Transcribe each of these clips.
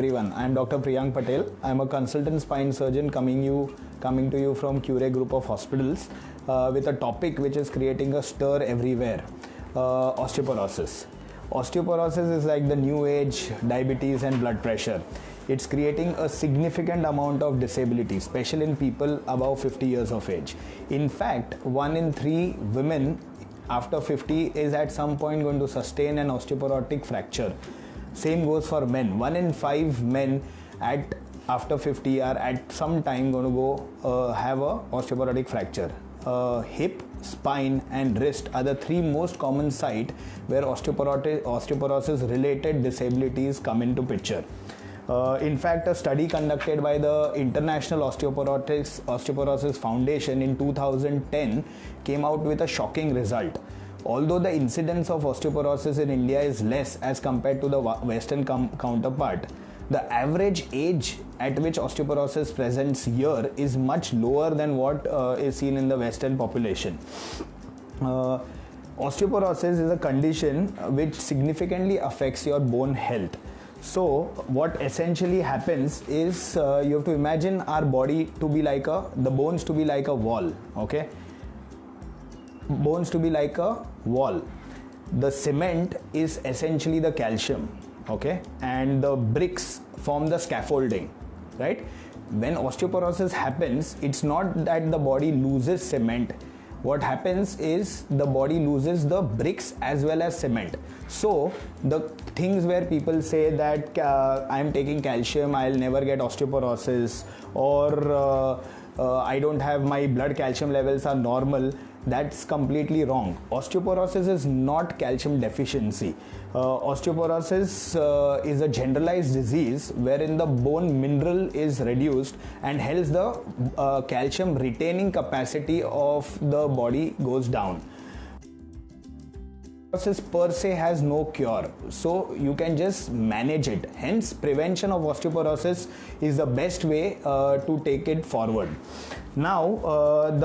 everyone. I am Dr. Priyank Patel. I am a consultant spine surgeon coming to you from Cure Group of Hospitals with a topic which is creating a stir everywhere: osteoporosis. Osteoporosis is like the new age diabetes and blood pressure. It's creating a significant amount of disability, especially in people above 50 years of age. In fact, 1 in 3 women after 50 is at some point going to sustain an osteoporotic fracture. Same goes for men. 1 in 5 men after 50 are at some time going to go have a osteoporotic fracture. Hip, spine and wrist are the 3 most common sites where osteoporosis related disabilities come into picture. In fact, a study conducted by the International Osteoporosis Foundation in 2010 came out with a shocking result. Although the incidence of osteoporosis in India is less as compared to the Western counterpart, the average age at which osteoporosis presents here is much lower than what is seen in the Western population. Osteoporosis is a condition which significantly affects your bone health. So what essentially happens is you have to imagine our body to be like the bones to be like a wall, okay? Bones to be like a wall. The cement is essentially the calcium, okay? And the bricks form the scaffolding, right? When osteoporosis happens, it's not that the body loses cement. What happens is the body loses the bricks as well as cement. So the things where people say that I'm taking calcium, I'll never get osteoporosis, or I don't have, my blood calcium levels are normal, that's completely wrong. Osteoporosis is not calcium deficiency. Osteoporosis is a generalized disease wherein the bone mineral is reduced and hence the calcium retaining capacity of the body goes down. Osteoporosis per se has no cure, so you can just manage it. Hence, prevention of osteoporosis is the best way to take it forward. Now,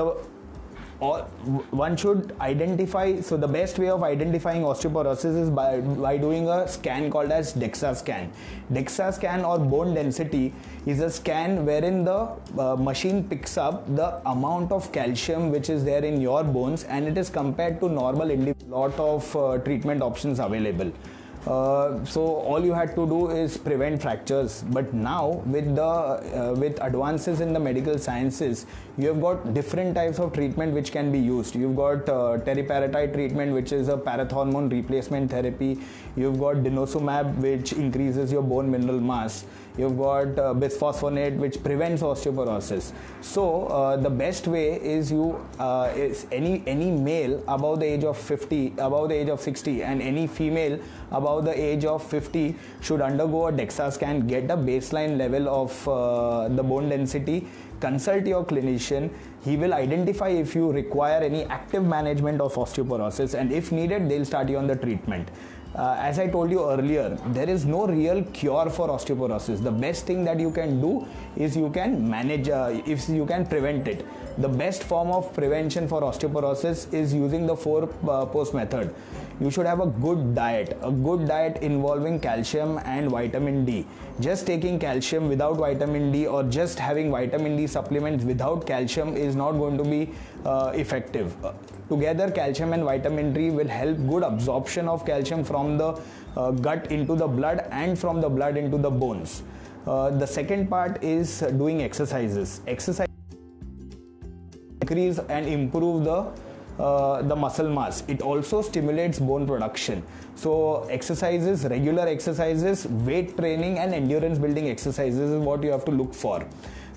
one should identify, so the best way of identifying osteoporosis is by doing a scan called as DEXA scan. DEXA scan or bone density is a scan wherein the machine picks up the amount of calcium which is there in your bones and it is compared to normal lot of treatment options available. So all you had to do is prevent fractures, but now with advances in the medical sciences, you have got different types of treatment which can be used. You've got teriparatide treatment, which is a parathormone replacement therapy. You've got denosumab, which increases your bone mineral mass. You've got bisphosphonate, which prevents osteoporosis. So the best way is is any male above the age of 50, above the age of 60, and any female above the age of 50 should undergo a DEXA scan, get a baseline level of the bone density, consult your clinician. He will identify if you require any active management of osteoporosis, and if needed, they'll start you on the treatment. As I told you earlier, there is no real cure for osteoporosis. The best thing that you can do is you can manage, if you can prevent it. The best form of prevention for osteoporosis is using the 4-post method. You should have a good diet involving calcium and vitamin D. Just taking calcium without vitamin D or just having vitamin D supplements without calcium is not going to be effective. Together, calcium and vitamin D will help good absorption of calcium from the gut into the blood and from the blood into the bones. The second part is doing exercises. Exercise increase and improve the muscle mass. It also stimulates bone production. So exercises, regular exercises, weight training and endurance building exercises is what you have to look for.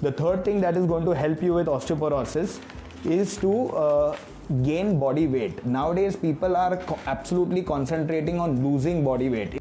The third thing that is going to help you with osteoporosis is to gain body weight. Nowadays people are absolutely concentrating on losing body weight.